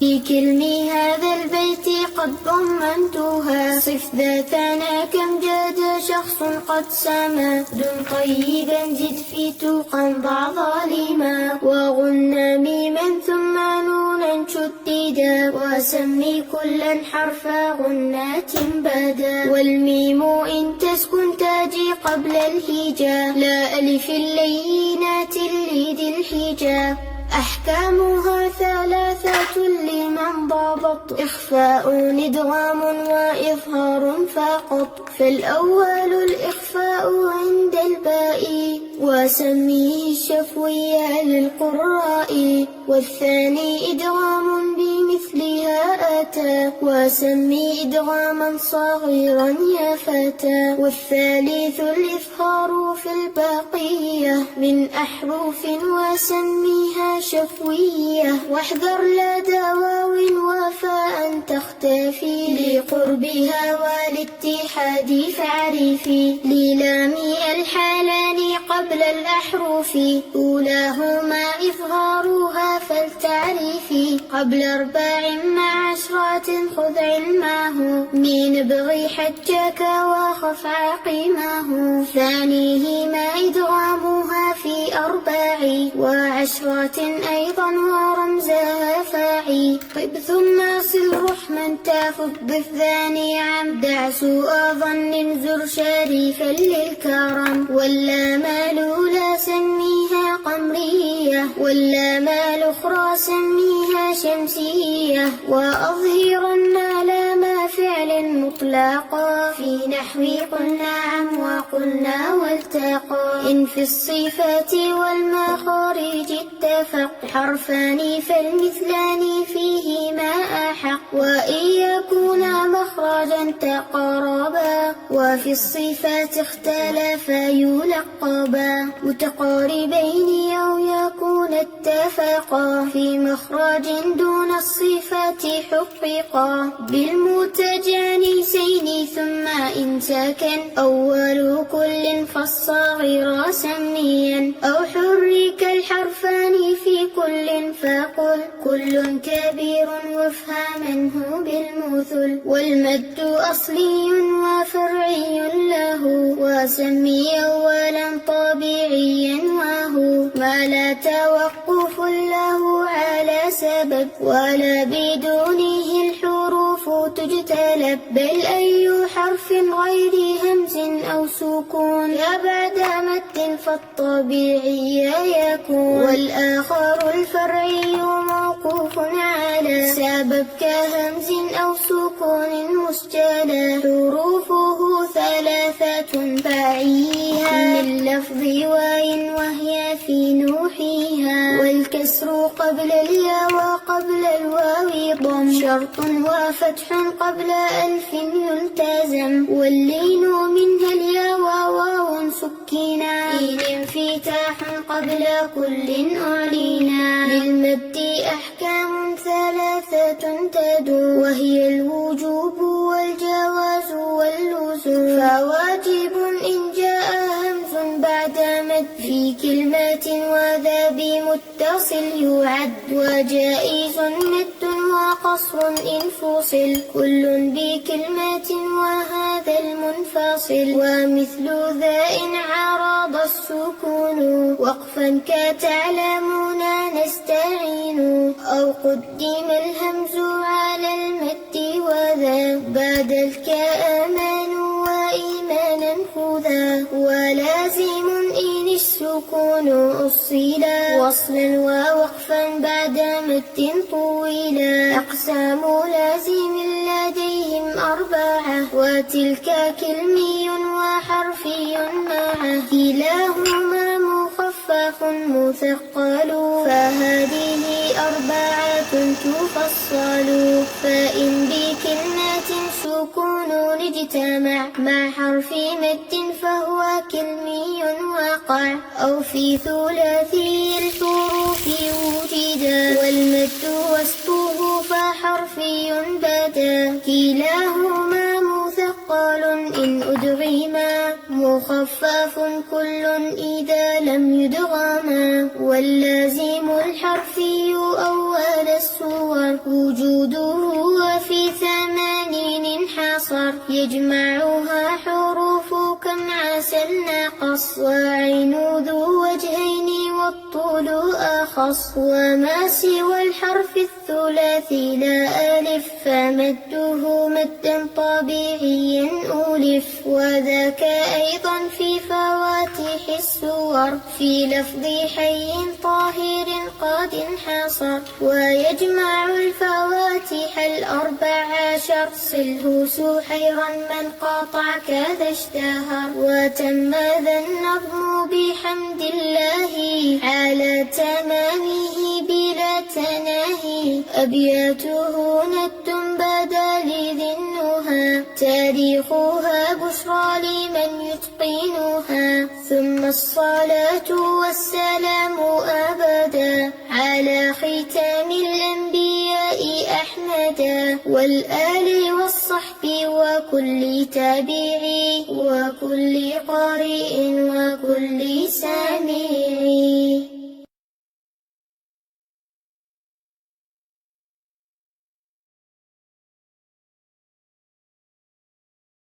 في كلم هذا البيت قد ضمنتها. صف ذاتنا كم جاد شخص قد سما. دم طيبا زد في توقا ضع ظالما. وغنى ميما ثم نونا شددا. وسمي كلا حرف غنات بدا. والميم إن تسكن تاجي قبل الهجا. لا ألف اللينات لذي الحجا. أحكامها ثلاثة لمن ضابط. إخفاء إدغام وإظهار فقط. فالأول الإخفاء عند الباء. وسميه الشفوي للقراء. والثاني إدغام بمثلها أتى. وسمي إدغاما صغيرا يا فتى. والثالث الإظهار في الباقية من أحرف. وسميها شفوية. واحذر لدى واو وفاء تختفي لقربها والاتحاد فاعرفي. للام الحالان قبل الأحرف. أولاهما إظهارها فلتعرفي. قبل 4 مع 10 خذ علماه. من ابغي حجك وخف عقيماه. ثانيهما إدغامها في 4 و10 أيضا ورمزها فاعي. طب ثم صل رحما تافض ضف ذاني عم. دع سوء ظن زر شريفا للكرم. واللام الأولى سميها قمرية. واللام الأخرى سميها شمسية. وأظهرن لام فعل مطلقا. في نحو قلنا عم وقلنا والتقى. إن في الصفات والمخارج اتفق. حرفان فالمثلان فيهما أحق. وإن يكونا مخرجا تقاربا. وفي الصفات اختلفا يلقبا. متقاربين أو يكون اتفقا. في مخرج دون الصفات حققا. بالمتجانسين ثم إن سكن. أول كل فالصغير سميا. أو حرك الحرفان في كل فقل. كل كبير وافهمنه بالمثل. والمد أصلي وفرعي له. وسمي أولا طبيعيا وهو ما لا توقف له على سبب. ولا بدونه الحروف تجتلب. بل أي حرف غير همز أو سكون. لا بعد مد فالطبيعي يكون. والآخر الفرعي موقوف على سبب كهمز أو سكون مسجلا. حروفه 3 فاعيها. من لفظ وإن وهي في نوحيها. والكسر قبل الياء وقبل الواو ضم. شرط وفتح قبل ألف يلتزم. واللين منها الياء وواو سكينا. إن انفتاح قبل كل أعلينا. للمد أحكام 3 تدور. وهي الوجوب والجواز واللزوم. فواجب إن جاء همز بعد مد في كلمة. وذا بمتصل يعد. وجائز مد وقصر إن فصل. كل بكلمة وهذا المنفصل. ومثل ذا إن عرض السكون. وقفا كتعلمون نستعين. أو قدم الهمز على المد. وذا بعد الكاء أمان وإيمانا خذا. ولازم إن السكون أصلا. وصلا ووقفا بعد مد طويلا. أقسام لازم لديهم 4. وتلك كلمي وحرفي معه. كلاهما مخفف مثقل. فهذه 4 تفصل. فإن بكلمة سكون اجتمع مع حرف مد فهو كلمي وقع. أو في ثلاثي الحروف وجدا. والمد وسطه فحرفي بدا. كلاهما مثقل إن أدغما. خفاف كل إذا لم يدغما، واللازم الحرفي أول السور وجوده وفي 80 انحصر، يجمعها حروف كم عسل ناقص، وعين ذو وجهين والطول أخص، وما سوى الحرف الثلاثي لا ألف فمده مدا طبيعيا ألف، وذاك أيضا في فواتح السور في لفظ حي طاهر قد انحصر، ويجمع الفواتح 14 صله سحيرا من قاطع كذا اشتهر، وتم ذا النظم بحمد الله على تمامه بلا تناهي، أبياته ند بدا لذي النهى، تاريخها بشرى لمن يتقنها، ثم الصلاة والسلام أبدا على ختام الأنبياء أحمدا، والآل والصحب وكل تابعي وكل قارئ وكل سامع.